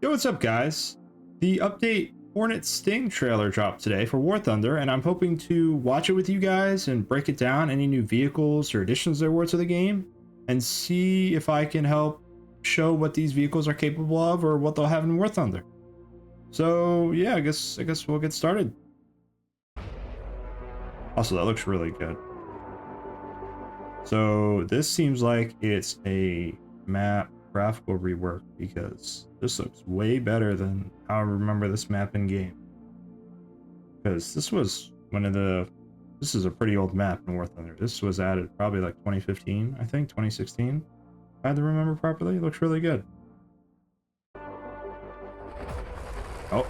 Yo, what's up, guys? The update Hornet Sting trailer dropped today for War Thunder, and I'm hoping to watch it with you guys and break it down, any new vehicles or additions there were to the game, and see if I can help show what these vehicles are capable of or what they'll have in War Thunder. So yeah, I guess we'll get started. Also, that looks really good. So this seems like it's a map graphical rework because this looks way better than how I remember this map in game. Because this was this is a pretty old map in War Thunder. This was added probably like 2015, I think, 2016. If I had to remember properly, it looks really good. Oh.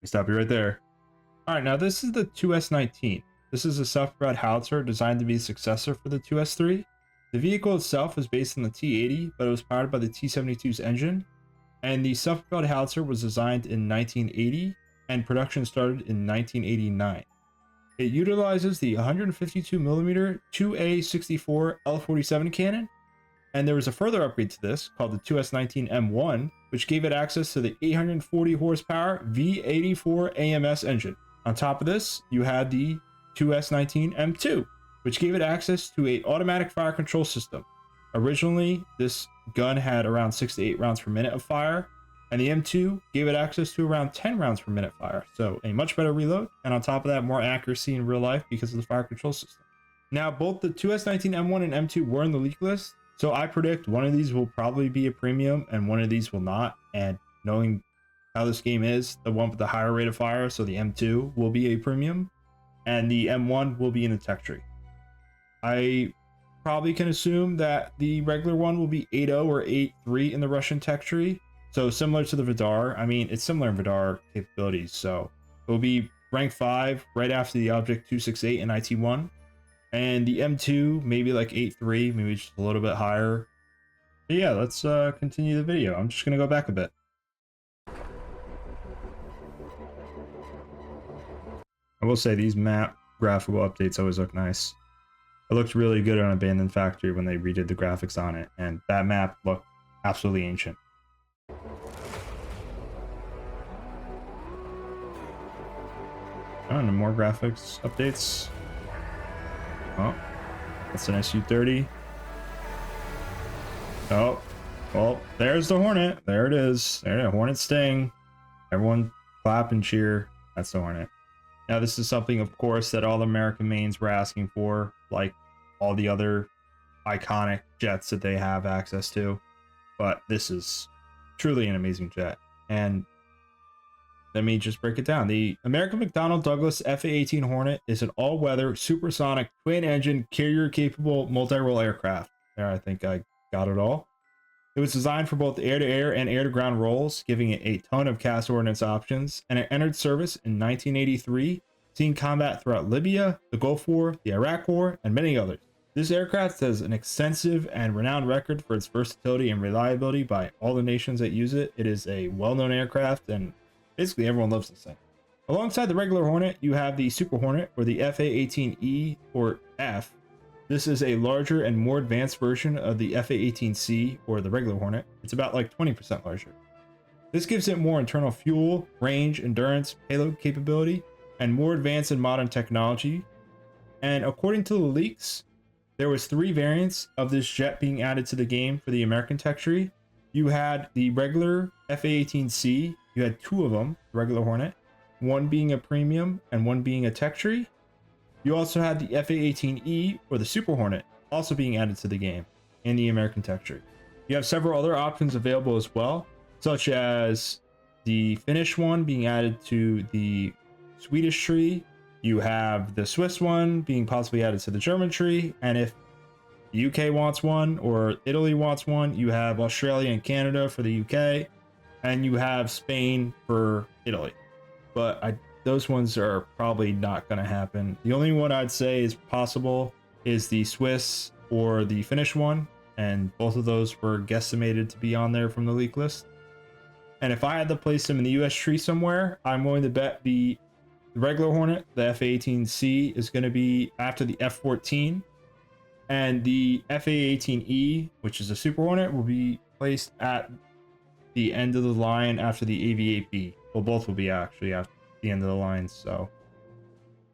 Stop you right there. Alright, now this is the 2S19. This is a self-propelled howitzer designed to be a successor for the 2S3. The vehicle itself was based on the T-80, but it was powered by the T-72's engine, and the self-propelled howitzer was designed in 1980, and production started in 1989. It utilizes the 152mm 2A64 L47 cannon, and there was a further upgrade to this called the 2S19M1, which gave it access to the 840 horsepower V84 AMS engine. On top of this, you had the 2S19M2, which gave it access to an automatic fire control system. Originally, this gun had around 6 to 8 rounds per minute of fire, and the M2 gave it access to around 10 rounds per minute fire, so a much better reload, and on top of that, more accuracy in real life because of the fire control system. Now, both the 2S19M1 and M2 were in the leak list, so I predict one of these will probably be a premium and one of these will not, and knowing how this game is, the one with the higher rate of fire, so the M2 will be a premium, and the M1 will be in the tech tree. I probably can assume that the regular one will be 8.0 or 8.3 in the Russian tech tree. So similar to the Vidar. I mean, it's similar in Vidar capabilities. So it will be rank 5 right after the Object 268 in IT1. And the M2, maybe like 8.3, maybe just a little bit higher. But yeah, let's continue the video. I'm just going to go back a bit. I will say these map graphical updates always look nice. It looked really good on Abandoned Factory when they redid the graphics on it, and that map looked absolutely ancient. Oh, and more graphics updates. Oh, that's an SU-30. Oh, well, there's the Hornet. There it is. There it is. Hornet Sting. Everyone clap and cheer. That's the Hornet. Now, this is something, of course, that all the American mains were asking for, like all the other iconic jets that they have access to. But this is truly an amazing jet. And let me just break it down. The American McDonnell Douglas FA-18 Hornet is an all-weather, supersonic, twin-engine, carrier-capable multi-role aircraft. There, I think I got it all. It was designed for both air-to-air and air-to-ground roles, giving it a ton of cast ordnance options, and it entered service in 1983, seeing combat throughout Libya, the Gulf War, the Iraq War, and many others. This aircraft has an extensive and renowned record for its versatility and reliability by all the nations that use it. It is a well-known aircraft, and basically everyone loves this thing. Alongside the regular Hornet, you have the Super Hornet, or the FA-18E, or F. This is a larger and more advanced version of the FA-18C, or the regular Hornet. It's about like 20% larger. This gives it more internal fuel, range, endurance, payload capability, and more advanced and modern technology. And according to the leaks, there was 3 variants of this jet being added to the game for the American tech tree. You had the regular FA-18C, you had 2 of them, the regular Hornet, one being a premium and one being a tech tree. You also had the FA-18E, or the Super Hornet, also being added to the game in the American tech tree. You have several other options available as well, such as the Finnish one being added to the Swedish tree. You have the Swiss one being possibly added to the German tree, and if the UK wants one or Italy wants one, you have Australia and Canada for the UK, and you have Spain for Italy. But those ones are probably not going to happen. The only one I'd say is possible is the Swiss or the Finnish one, and both of those were guesstimated to be on there from the leak list. And if I had to place them in the US tree somewhere, I'm willing to bet the regular Hornet, the FA-18C, is going to be after the F-14, and the FA-18E, which is a Super Hornet, will be placed at the end of the line after the AV-8B. Well, both will be actually at the end of the line, so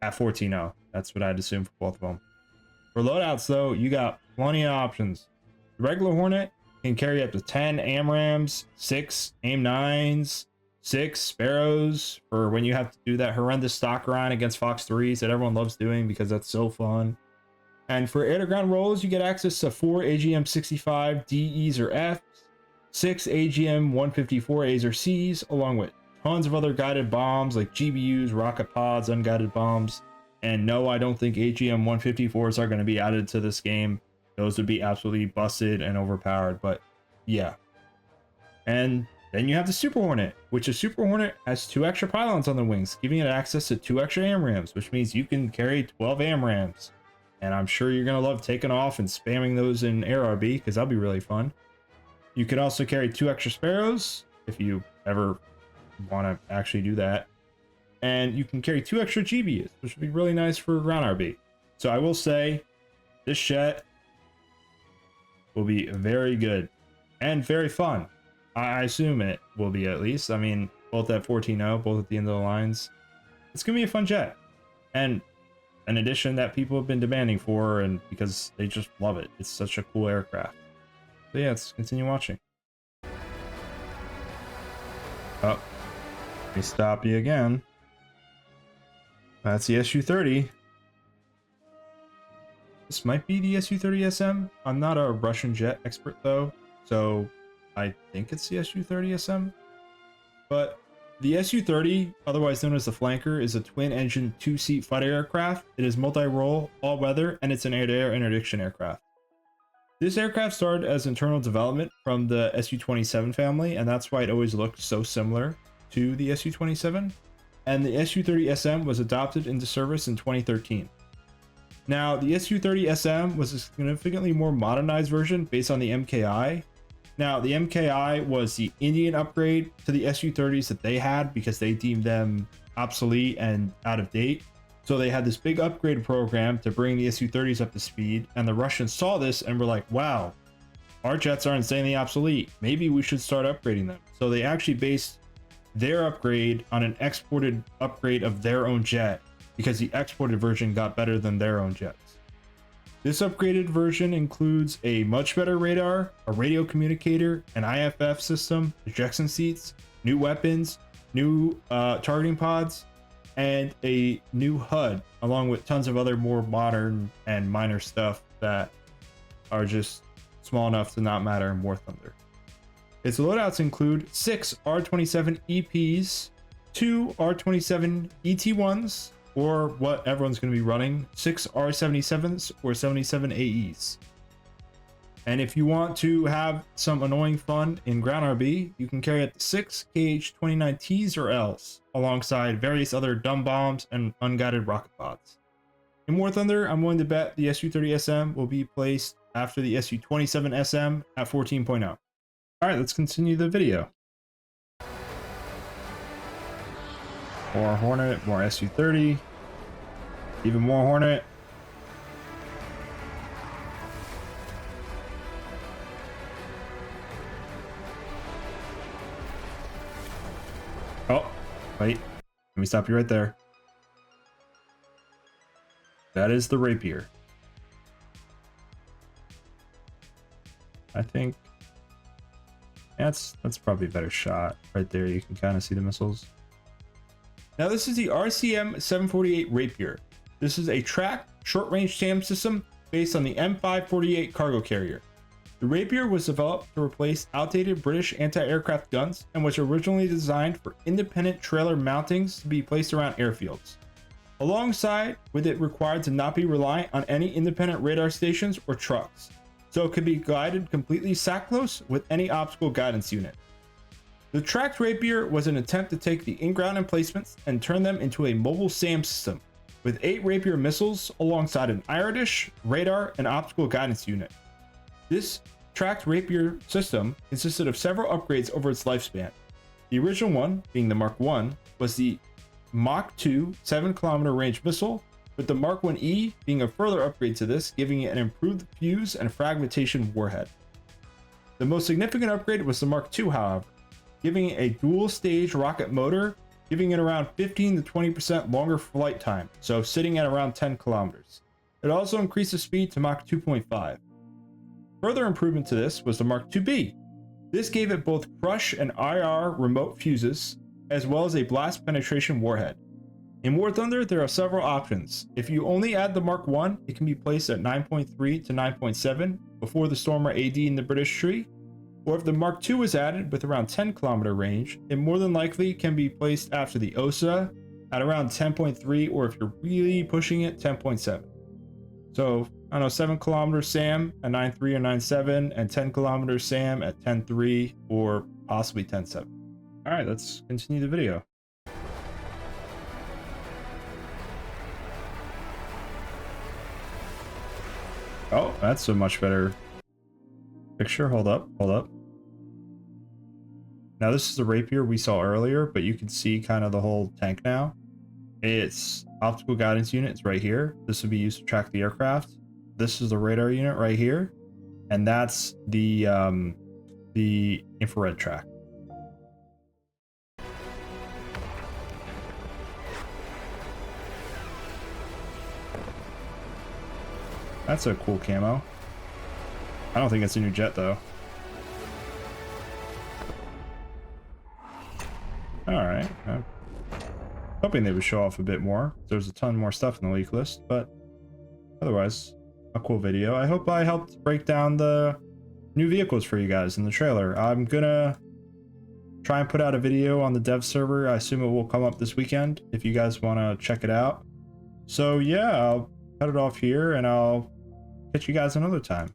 at 14.0. That's what I'd assume for both of them. For loadouts, though, you got plenty of options. The regular Hornet can carry up to 10 AMRAAMs, 6 AIM-9s, 6 Sparrows for when you have to do that horrendous stock grind against Fox 3s that everyone loves doing because that's so fun. And for air-to-ground rolls, you get access to 4 AGM-65 DEs or Fs, 6 AGM-154As or Cs, along with tons of other guided bombs like GBUs, rocket pods, unguided bombs. And no, I don't think AGM-154s are going to be added to this game. Those would be absolutely busted and overpowered, but yeah. And then you have the Super Hornet, which a Super Hornet has 2 extra pylons on the wings, giving it access to 2 extra AMRAAMs, which means you can carry 12 AMRAAMs. And I'm sure you're going to love taking off and spamming those in ARB because that'll be really fun. You can also carry 2 extra Sparrows if you ever want to actually do that. And you can carry 2 extra GBUs, which would be really nice for ground RB. So I will say this jet will be very good and very fun. I assume it will be, at least. I mean, both at 14.0, both at the end of the lines. It's going to be a fun jet. And an addition that people have been demanding for, and because they just love it. It's such a cool aircraft. So yeah, let's continue watching. Oh, let me stop you again. That's the Su-30. This might be the Su-30SM. I'm not a Russian jet expert though, so I think it's the Su-30SM. But the Su-30, otherwise known as the Flanker, is a twin-engine 2-seat fighter aircraft. It is multi-role, all-weather, and it's an air-to-air interdiction aircraft. This aircraft started as internal development from the Su-27 family, and that's why it always looked so similar to the Su-27. And the Su-30SM was adopted into service in 2013. Now, the Su-30SM was a significantly more modernized version based on the MKI. Now, the MKI was the Indian upgrade to the Su-30s that they had because they deemed them obsolete and out of date. So they had this big upgrade program to bring the Su-30s up to speed, and the Russians saw this and were like, wow, our jets are insanely obsolete. Maybe we should start upgrading them. So they actually based their upgrade on an exported upgrade of their own jet because the exported version got better than their own jets. This upgraded version includes a much better radar, a radio communicator, an IFF system, ejection seats, new weapons, new targeting pods, and a new HUD, along with tons of other more modern and minor stuff that are just small enough to not matter in War Thunder. Its loadouts include 6 R-27 EPs, 2 R-27 ET1s, or what everyone's going to be running, 6 R-77s or 77 AEs. And if you want to have some annoying fun in ground RB, you can carry up to 6 KH-29Ts or Ls, alongside various other dumb bombs and unguided rocket pods. In War Thunder, I'm willing to bet the Su-30SM will be placed after the Su-27SM at 14.0. Alright, let's continue the video. More Hornet, more Su-30, even more Hornet. Oh, wait, let me stop you right there. That is the Rapier. I think that's probably a better shot right there. You can kind of see the missiles. Now this is the RCM 748 Rapier. This is a tracked short-range SAM system based on the M548 cargo carrier. The Rapier was developed to replace outdated British anti-aircraft guns and was originally designed for independent trailer mountings to be placed around airfields. Alongside with it required to not be reliant on any independent radar stations or trucks, so it could be guided completely SAC-close with any obstacle guidance unit. The tracked Rapier was an attempt to take the in-ground emplacements and turn them into a mobile SAM system, with 8 Rapier missiles alongside an IR dish, radar, and optical guidance unit. This tracked Rapier system consisted of several upgrades over its lifespan. The original one, being the Mark 1, was the Mach 2 7-kilometer range missile, with the Mark 1E being a further upgrade to this, giving it an improved fuse and fragmentation warhead. The most significant upgrade was the Mark 2, however, giving it a dual stage rocket motor, giving it around 15 to 20% longer flight time, so sitting at around 10 kilometers. It also increased the speed to Mach 2.5. Further improvement to this was the Mark IIB. This gave it both crush and IR remote fuses, as well as a blast penetration warhead. In War Thunder, there are several options. If you only add the Mark I, it can be placed at 9.3 to 9.7 before the Stormer AD in the British tree, or if the Mark II is added with around 10 kilometer range, it more than likely can be placed after the OSA at around 10.3, or if you're really pushing it, 10.7. So, I don't know, 7 kilometer SAM at 9.3 or 9.7, and 10 kilometer SAM at 10.3 or possibly 10.7. All right, let's continue the video. Oh, that's a much better picture. Hold up. Now this is the Rapier we saw earlier, but you can see kind of the whole tank now. Its optical guidance unit is right here. This would be used to track the aircraft. This is the radar unit right here, and that's the infrared track. That's a cool camo. I don't think it's a new jet though. Alright. Hoping they would show off a bit more. There's a ton more stuff in the leak list, but otherwise, a cool video. I hope I helped break down the new vehicles for you guys in the trailer. I'm gonna try and put out a video on the dev server. I assume it will come up this weekend if you guys want to check it out. So yeah, I'll cut it off here and I'll catch you guys another time.